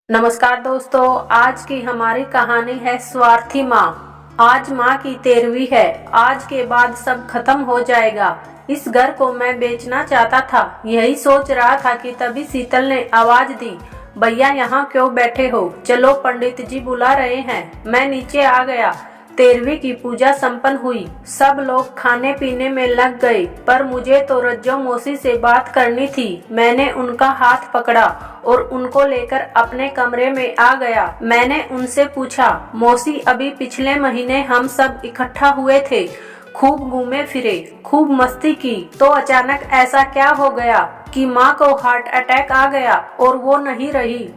नमस्कार दोस्तों, आज की हमारी कहानी है स्वार्थी माँ। आज माँ की 13वीं है। आज के बाद सब खत्म हो जाएगा। इस घर को मैं बेचना चाहता था। यही सोच रहा था कि तभी शीतल ने आवाज दी, भैया यहाँ क्यों बैठे हो? चलो पंडित जी बुला रहे हैं। मैं नीचे आ गया। 13वीं की पूजा संपन्न हुई। सब लोग खाने पीने में लग गए, पर मुझे तो रज्जो मौसी से बात करनी थी। मैंने उनका हाथ पकड़ा और उनको लेकर अपने कमरे में आ गया। मैंने उनसे पूछा, मौसी अभी पिछले महीने हम सब इकट्ठा हुए थे, खूब घूमे फिरे, खूब मस्ती की, तो अचानक ऐसा क्या हो गया कि माँ को हार्ट अटैक आ गया और वो नहीं रही?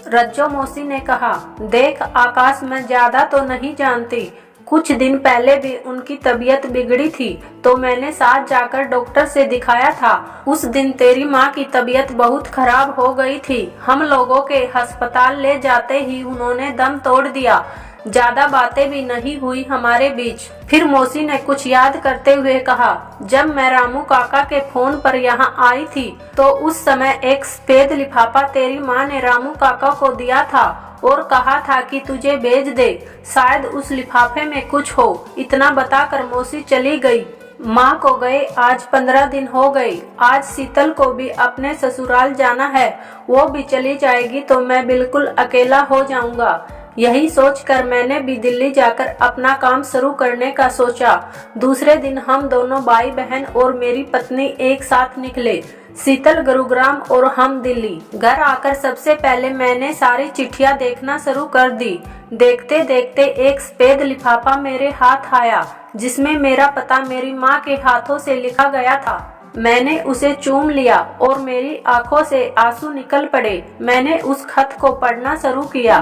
रज्जो मौसी ने कहा, देख आकाश, मैं ज्यादा तो नहीं जानती। कुछ दिन पहले भी उनकी तबीयत बिगड़ी थी, तो मैंने साथ जाकर डॉक्टर से दिखाया था। उस दिन तेरी माँ की तबीयत बहुत खराब हो गई थी। हम लोगों के अस्पताल ले जाते ही उन्होंने दम तोड़ दिया। ज्यादा बातें भी नहीं हुई हमारे बीच। फिर मौसी ने कुछ याद करते हुए कहा, जब मैं रामू काका के फोन पर यहाँ आई थी, तो उस समय एक सफेद लिफाफा तेरी माँ ने रामू काका को दिया था और कहा था कि तुझे भेज दे, शायद उस लिफाफे में कुछ हो। इतना बताकर मौसी चली गई। माँ को गए आज 15 दिन हो गए। आज शीतल को भी अपने ससुराल जाना है, वो भी चली जाएगी तो मैं बिल्कुल अकेला हो जाऊंगा। यही सोचकर मैंने भी दिल्ली जाकर अपना काम शुरू करने का सोचा। दूसरे दिन हम दोनों भाई बहन और मेरी पत्नी एक साथ निकले। शीतल गुरुग्राम और हम दिल्ली। घर आकर सबसे पहले मैंने सारी चिट्ठियां देखना शुरू कर दी। देखते देखते एक सफेद लिफाफा मेरे हाथ आया, जिसमें मेरा पता मेरी माँ के हाथों से लिखा गया था। मैंने उसे चूम लिया और मेरी आंखों से आंसू निकल पड़े। मैंने उस खत को पढ़ना शुरू किया।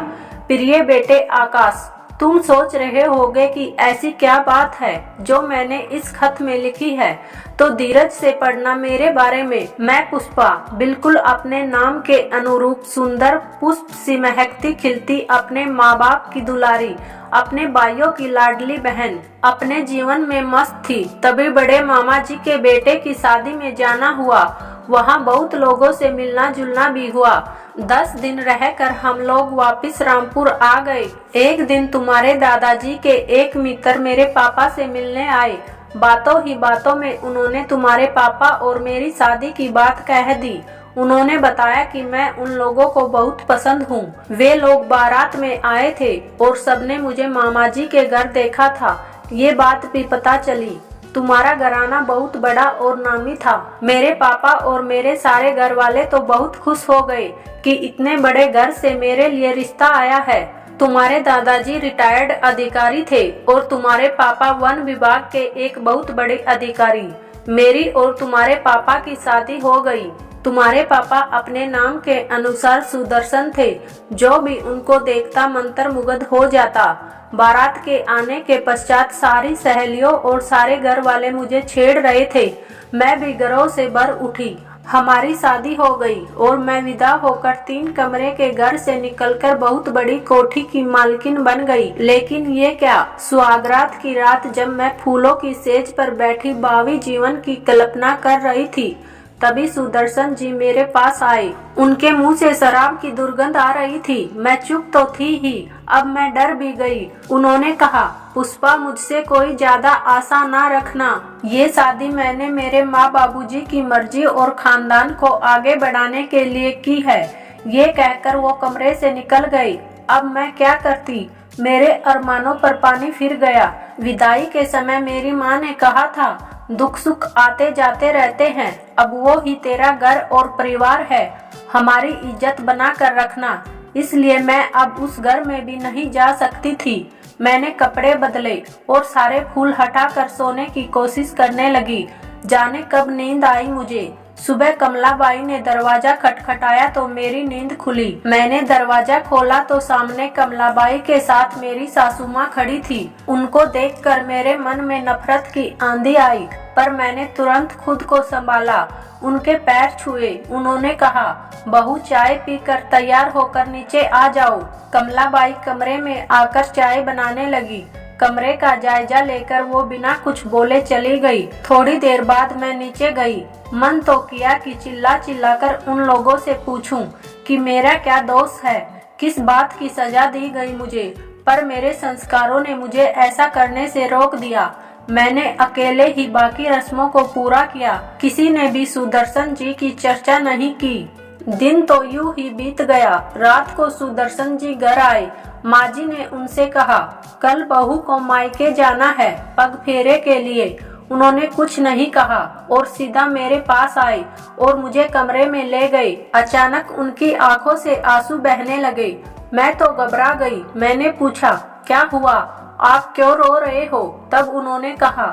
प्रिय बेटे आकाश, तुम सोच रहे होगे कि ऐसी क्या बात है जो मैंने इस खत में लिखी है, तो धीरज से पढ़ना मेरे बारे में। मैं पुष्पा, बिल्कुल अपने नाम के अनुरूप सुंदर पुष्प सी महकती खिलती, अपने माँ बाप की दुलारी, अपने भाइयों की लाडली बहन, अपने जीवन में मस्त थी। तभी बड़े मामा जी के बेटे की शादी में जाना हुआ। वहाँ बहुत लोगों से मिलना जुलना भी हुआ। 10 दिन रहकर हम लोग वापस रामपुर आ गए। एक दिन तुम्हारे दादाजी के एक मित्र मेरे पापा से मिलने आए। बातों ही बातों में उन्होंने तुम्हारे पापा और मेरी शादी की बात कह दी। उन्होंने बताया कि मैं उन लोगों को बहुत पसंद हूँ। वे लोग बारात में आए थे और सबने मुझे मामा जी के घर देखा था। ये बात भी पता चली। तुम्हारा घराना बहुत बड़ा और नामी था। मेरे पापा और मेरे सारे घर वाले तो बहुत खुश हो गए कि इतने बड़े घर से मेरे लिए रिश्ता आया है। तुम्हारे दादाजी रिटायर्ड अधिकारी थे और तुम्हारे पापा वन विभाग के एक बहुत बड़े अधिकारी। मेरी और तुम्हारे पापा की शादी हो गई। तुम्हारे पापा अपने नाम के अनुसार सुदर्शन थे। जो भी उनको देखता मंत्रमुग्ध हो जाता। बारात के आने के पश्चात सारी सहेलियों और सारे घर वाले मुझे छेड़ रहे थे। मैं भी गर्व से भर उठी। हमारी शादी हो गई और मैं विदा होकर 3 कमरे के घर से निकलकर बहुत बड़ी कोठी की मालकिन बन गई। लेकिन ये क्या, सुहागरात की रात जब मैं फूलों की सेज पर बैठी भावी जीवन की कल्पना कर रही थी, तभी सुदर्शन जी मेरे पास आए। उनके मुंह से शराब की दुर्गंध आ रही थी। मैं चुप तो थी ही, अब मैं डर भी गई। उन्होंने कहा, पुष्पा, मुझसे कोई ज्यादा आशा ना रखना। ये शादी मैंने मेरे माँ बाबूजी की मर्जी और खानदान को आगे बढ़ाने के लिए की है। ये कहकर वो कमरे से निकल गई। अब मैं क्या करती? मेरे अरमानों पर पानी फिर गया। विदाई के समय मेरी माँ ने कहा था, दुख सुख आते जाते रहते हैं, अब वो ही तेरा घर और परिवार है, हमारी इज्जत बना कर रखना। इसलिए मैं अब उस घर में भी नहीं जा सकती थी। मैंने कपड़े बदले और सारे फूल हटाकर सोने की कोशिश करने लगी। जाने कब नींद आई मुझे। सुबह कमलाबाई ने दरवाजा खटखटाया तो मेरी नींद खुली। मैंने दरवाजा खोला तो सामने कमलाबाई के साथ मेरी सासू माँ खड़ी थी। उनको देखकर मेरे मन में नफरत की आंधी आई, पर मैंने तुरंत खुद को संभाला। उनके पैर छुए। उन्होंने कहा, बहू, चाय पीकर तैयार होकर नीचे आ जाओ। कमलाबाई कमरे में आकर चाय बनाने लगी। कमरे का जायजा लेकर वो बिना कुछ बोले चली गई। थोड़ी देर बाद मैं नीचे गई। मन तो किया कि चिल्ला चिल्लाकर उन लोगों से पूछूं कि मेरा क्या दोष है, किस बात की सजा दी गई मुझे, पर मेरे संस्कारों ने मुझे ऐसा करने से रोक दिया। मैंने अकेले ही बाकी रस्मों को पूरा किया। किसी ने भी सुदर्शन जी की चर्चा नहीं की। दिन तो यूं ही बीत गया। रात को सुदर्शन जी घर आए। माँ जी ने उनसे कहा, कल बहू को मायके जाना है पग फेरे के लिए। उन्होंने कुछ नहीं कहा और सीधा मेरे पास आए और मुझे कमरे में ले गए। अचानक उनकी आंखों से आंसू बहने लगे। मैं तो घबरा गई। मैंने पूछा, क्या हुआ, आप क्यों रो रहे हो? तब उन्होंने कहा,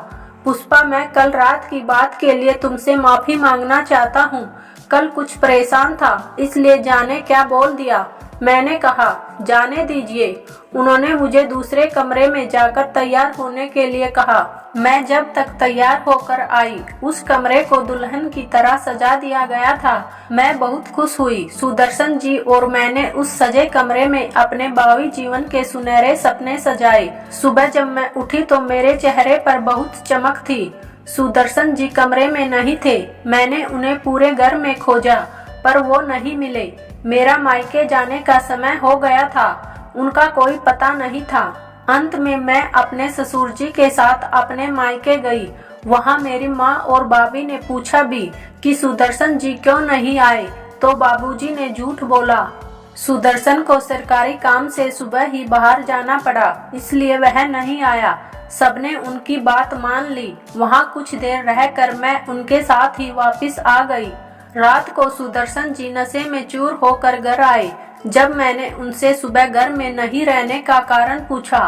पुष्पा, मैं कल रात की बात के लिए तुमसे माफी मांगना चाहता हूँ। कल कुछ परेशान था, इसलिए जाने क्या बोल दिया। मैंने कहा, जाने दीजिए। उन्होंने मुझे दूसरे कमरे में जाकर तैयार होने के लिए कहा। मैं जब तक तैयार होकर आई, उस कमरे को दुल्हन की तरह सजा दिया गया था। मैं बहुत खुश हुई। सुदर्शन जी और मैंने उस सजे कमरे में अपने भावी जीवन के सुनहरे सपने सजाए। सुबह जब मैं उठी तो मेरे चेहरे पर बहुत चमक थी। सुदर्शन जी कमरे में नहीं थे। मैंने उन्हें पूरे घर में खोजा, पर वो नहीं मिले। मेरा मायके जाने का समय हो गया था। उनका कोई पता नहीं था। अंत में मैं अपने ससुर जी के साथ अपने मायके गई। वहाँ मेरी माँ और भाभी ने पूछा भी कि सुदर्शन जी क्यों नहीं आए, तो बाबूजी ने झूठ बोला। सुदर्शन को सरकारी काम से सुबह ही बाहर जाना पड़ा, इसलिए वह नहीं आया। सबने उनकी बात मान ली। वहाँ कुछ देर रहकर मैं उनके साथ ही वापस आ गई। रात को सुदर्शन जी नशे में चूर होकर घर आए। जब मैंने उनसे सुबह घर में नहीं रहने का कारण पूछा,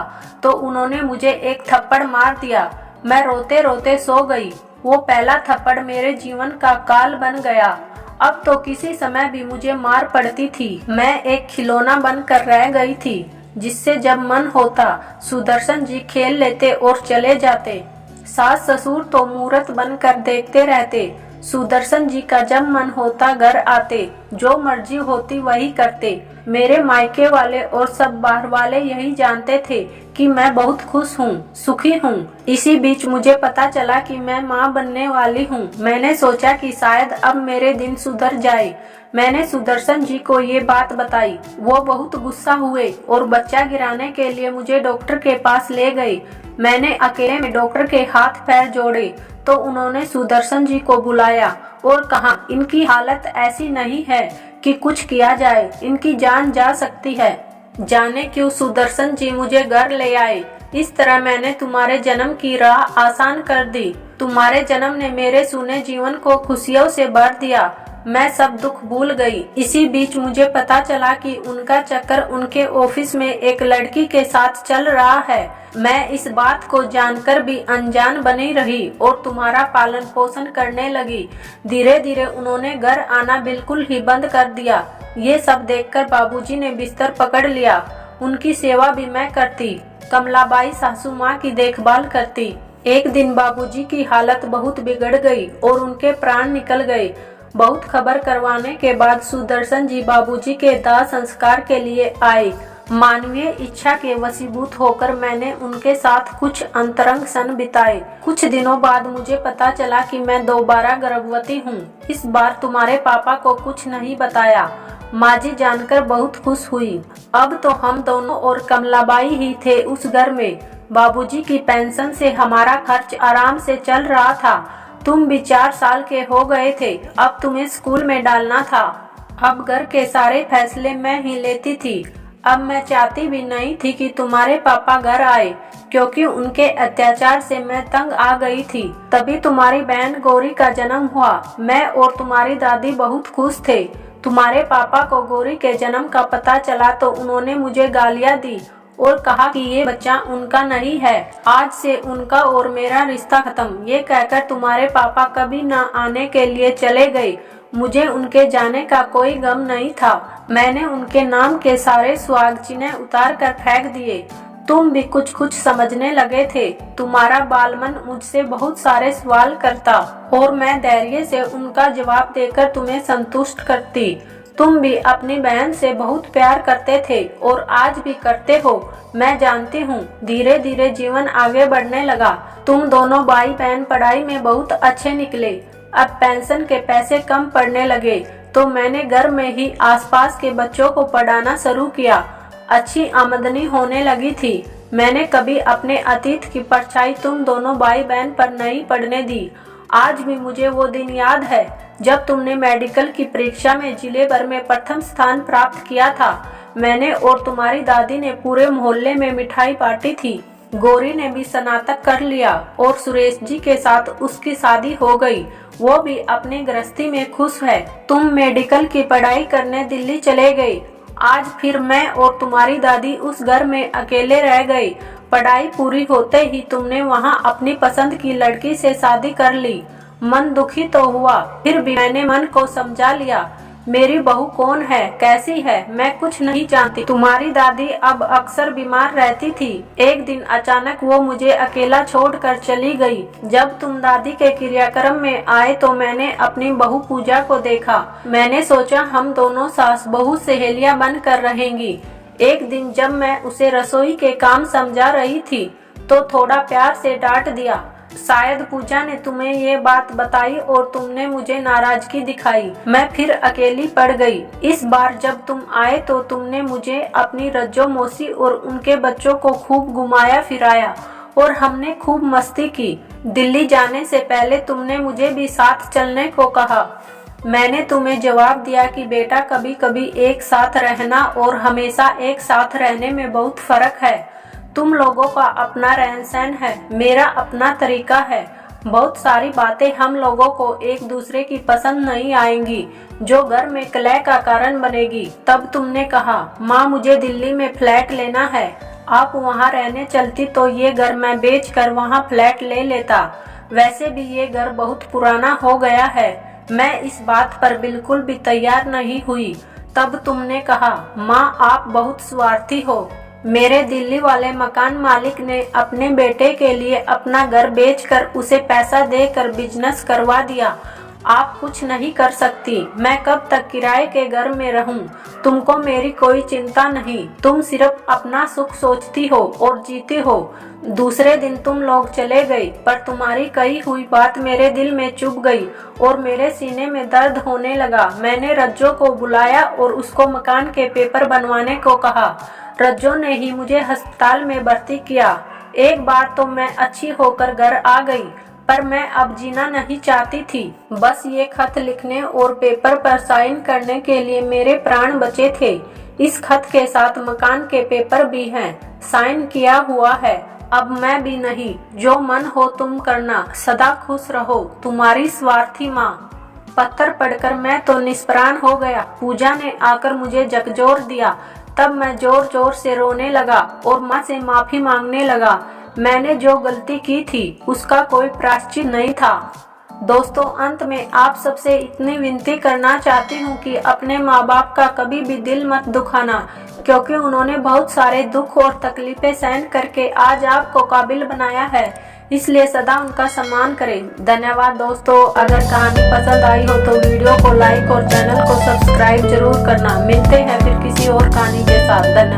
तो उन्होंने मुझे एक थप्पड़ मार दिया। मैं रोते रोते सो गई। वो पहला थप्पड़ मेरे जीवन का काल बन गया। अब तो किसी समय भी मुझे मार पड़ती थी। मैं एक खिलौना बनकर रह गई थी, जिससे जब मन होता सुदर्शन जी खेल लेते और चले जाते। सास ससुर तो मूर्त बनकर देखते रहते। सुदर्शन जी का जब मन होता घर आते, जो मर्जी होती वही करते। मेरे मायके वाले और सब बाहर वाले यही जानते थे कि मैं बहुत खुश हूँ, सुखी हूँ। इसी बीच मुझे पता चला कि मैं माँ बनने वाली हूँ। मैंने सोचा कि शायद अब मेरे दिन सुधर जाए। मैंने सुदर्शन जी को ये बात बताई। वो बहुत गुस्सा हुए और बच्चा गिराने के लिए मुझे डॉक्टर के पास ले गए। मैंने अकेले में डॉक्टर के हाथ पैर जोड़े तो उन्होंने सुदर्शन जी को बुलाया और कहा, इनकी हालत ऐसी नहीं है कि कुछ किया जाए, इनकी जान जा सकती है। जाने क्यों सुदर्शन जी मुझे घर ले आए। इस तरह मैंने तुम्हारे जन्म की राह आसान कर दी। तुम्हारे जन्म ने मेरे सूने जीवन को खुशियों से भर दिया। मैं सब दुख भूल गई। इसी बीच मुझे पता चला कि उनका चक्कर उनके ऑफिस में एक लड़की के साथ चल रहा है। मैं इस बात को जानकर भी अनजान बनी रही और तुम्हारा पालन पोषण करने लगी। धीरे धीरे उन्होंने घर आना बिल्कुल ही बंद कर दिया। ये सब देखकर बाबूजी ने बिस्तर पकड़ लिया। उनकी सेवा भी मैं करती। कमलाबाई सासू माँ की देखभाल करती। एक दिन बाबूजी की हालत बहुत बिगड़ गई और उनके प्राण निकल गए। बहुत खबर करवाने के बाद सुदर्शन जी बाबूजी के दाह संस्कार के लिए आए। मानवीय इच्छा के वशीभूत होकर मैंने उनके साथ कुछ अंतरंग क्षण बिताए। कुछ दिनों बाद मुझे पता चला कि मैं दोबारा गर्भवती हूँ। इस बार तुम्हारे पापा को कुछ नहीं बताया। माँ जी जानकर बहुत खुश हुई। अब तो हम दोनों और कमलाबाई ही थे उस घर में। बाबूजी की पेंशन से हमारा खर्च आराम से चल रहा था। तुम भी 4 साल के हो गए थे। अब तुम्हें स्कूल में डालना था। अब घर के सारे फैसले मैं ही लेती थी। अब मैं चाहती भी नहीं थी कि तुम्हारे पापा घर आए, क्योंकि उनके अत्याचार से मैं तंग आ गई थी। तभी तुम्हारी बहन गौरी का जन्म हुआ। मैं और तुम्हारी दादी बहुत खुश थे। तुम्हारे पापा को गौरी के जन्म का पता चला तो उन्होंने मुझे गालियां दी और कहा कि ये बच्चा उनका नहीं है। आज से उनका और मेरा रिश्ता खत्म। ये कहकर तुम्हारे पापा कभी न आने के लिए चले गए। मुझे उनके जाने का कोई गम नहीं था। मैंने उनके नाम के सारे सुहाग चिन्ह उतार कर फेंक दिए। तुम भी कुछ कुछ समझने लगे थे। तुम्हारा बालमन मुझसे बहुत सारे सवाल करता और मैं धैर्य से उनका जवाब देकर तुम्हें संतुष्ट करती। तुम भी अपनी बहन से बहुत प्यार करते थे और आज भी करते हो, मैं जानती हूँ। धीरे धीरे जीवन आगे बढ़ने लगा। तुम दोनों भाई बहन पढ़ाई में बहुत अच्छे निकले। अब पेंशन के पैसे कम पड़ने लगे तो मैंने घर में ही आसपास के बच्चों को पढ़ाना शुरू किया। अच्छी आमदनी होने लगी थी। मैंने कभी अपने अतीत की परछाई तुम दोनों भाई बहन पर नहीं पड़ने दी। आज भी मुझे वो दिन याद है जब तुमने मेडिकल की परीक्षा में जिले भर में प्रथम स्थान प्राप्त किया था। मैंने और तुम्हारी दादी ने पूरे मोहल्ले में मिठाई बांटी थी। गौरी ने भी स्नातक कर लिया और सुरेश जी के साथ उसकी शादी हो गई। वो भी अपनी गृहस्थी में खुश है। तुम मेडिकल की पढ़ाई करने दिल्ली चले गए। आज फिर मैं और तुम्हारी दादी उस घर में अकेले रह गए। पढ़ाई पूरी होते ही तुमने वहां अपनी पसंद की लड़की से शादी कर ली। मन दुखी तो हुआ, फिर भी मैंने मन को समझा लिया। मेरी बहू कौन है, कैसी है, मैं कुछ नहीं जानती। तुम्हारी दादी अब अक्सर बीमार रहती थी। एक दिन अचानक वो मुझे अकेला छोड़कर चली गई। जब तुम दादी के क्रियाक्रम में आए तो मैंने अपनी बहू पूजा को देखा। मैंने सोचा हम दोनों सास बहू सहेलियां बनकर रहेंगी। एक दिन जब मैं उसे रसोई के काम समझा रही थी तो थोड़ा प्यार से डांट दिया। शायद पूजा ने तुम्हें ये बात बताई और तुमने मुझे नाराजगी दिखाई। मैं फिर अकेली पड़ गई। इस बार जब तुम आए तो तुमने मुझे अपनी रज्जो मौसी और उनके बच्चों को खूब घुमाया फिराया और हमने खूब मस्ती की। दिल्ली जाने से पहले तुमने मुझे भी साथ चलने को कहा। मैंने तुम्हें जवाब दिया कि बेटा, कभी कभी एक साथ रहना और हमेशा एक साथ रहने में बहुत फर्क है। तुम लोगों का अपना रहन सहन है, मेरा अपना तरीका है। बहुत सारी बातें हम लोगों को एक दूसरे की पसंद नहीं आएंगी जो घर में कलह का कारण बनेगी। तब तुमने कहा, माँ मुझे दिल्ली में फ्लैट लेना है, आप वहाँ रहने चलती तो ये घर मैं बेचकर वहाँ फ्लैट ले लेता। वैसे भी ये घर बहुत पुराना हो गया है। मैं इस बात पर बिल्कुल भी तैयार नहीं हुई। तब तुमने कहा, माँ आप बहुत स्वार्थी हो। मेरे दिल्ली वाले मकान मालिक ने अपने बेटे के लिए अपना घर बेचकर उसे पैसा देकर बिजनेस करवा दिया। आप कुछ नहीं कर सकती। मैं कब तक किराए के घर में रहूं? तुमको मेरी कोई चिंता नहीं। तुम सिर्फ अपना सुख सोचती हो और जीती हो। दूसरे दिन तुम लोग चले गए, पर तुम्हारी कही हुई बात मेरे दिल में चुभ गई और मेरे सीने में दर्द होने लगा। मैंने रज्जो को बुलाया और उसको मकान के पेपर बनवाने को कहा। रज्जो ने ही मुझे अस्पताल में भर्ती किया। एक बार तो मैं अच्छी होकर घर आ गई, पर मैं अब जीना नहीं चाहती थी। बस ये खत लिखने और पेपर पर साइन करने के लिए मेरे प्राण बचे थे। इस खत के साथ मकान के पेपर भी हैं, साइन किया हुआ है। अब मैं भी नहीं, जो मन हो तुम करना। सदा खुश रहो, तुम्हारी स्वार्थी माँ। पत्थर पढ़कर मैं तो निष्प्राण हो गया। पूजा ने आकर मुझे झकझोर दिया। तब मैं जोर जोर से रोने लगा और माँ से माफी मांगने लगा। मैंने जो गलती की थी उसका कोई प्रायश्चित नहीं था। दोस्तों, अंत में आप सबसे इतनी विनती करना चाहती हूँ कि अपने माँ बाप का कभी भी दिल मत दुखाना, क्योंकि उन्होंने बहुत सारे दुख और तकलीफें सहन करके आज आपको काबिल बनाया है। इसलिए सदा उनका सम्मान करें। धन्यवाद दोस्तों। अगर कहानी पसंद आई हो तो वीडियो को लाइक और चैनल को सब्सक्राइब जरूर करना। मिलते हैं फिर किसी और कहानी के साथ। धन्यवाद।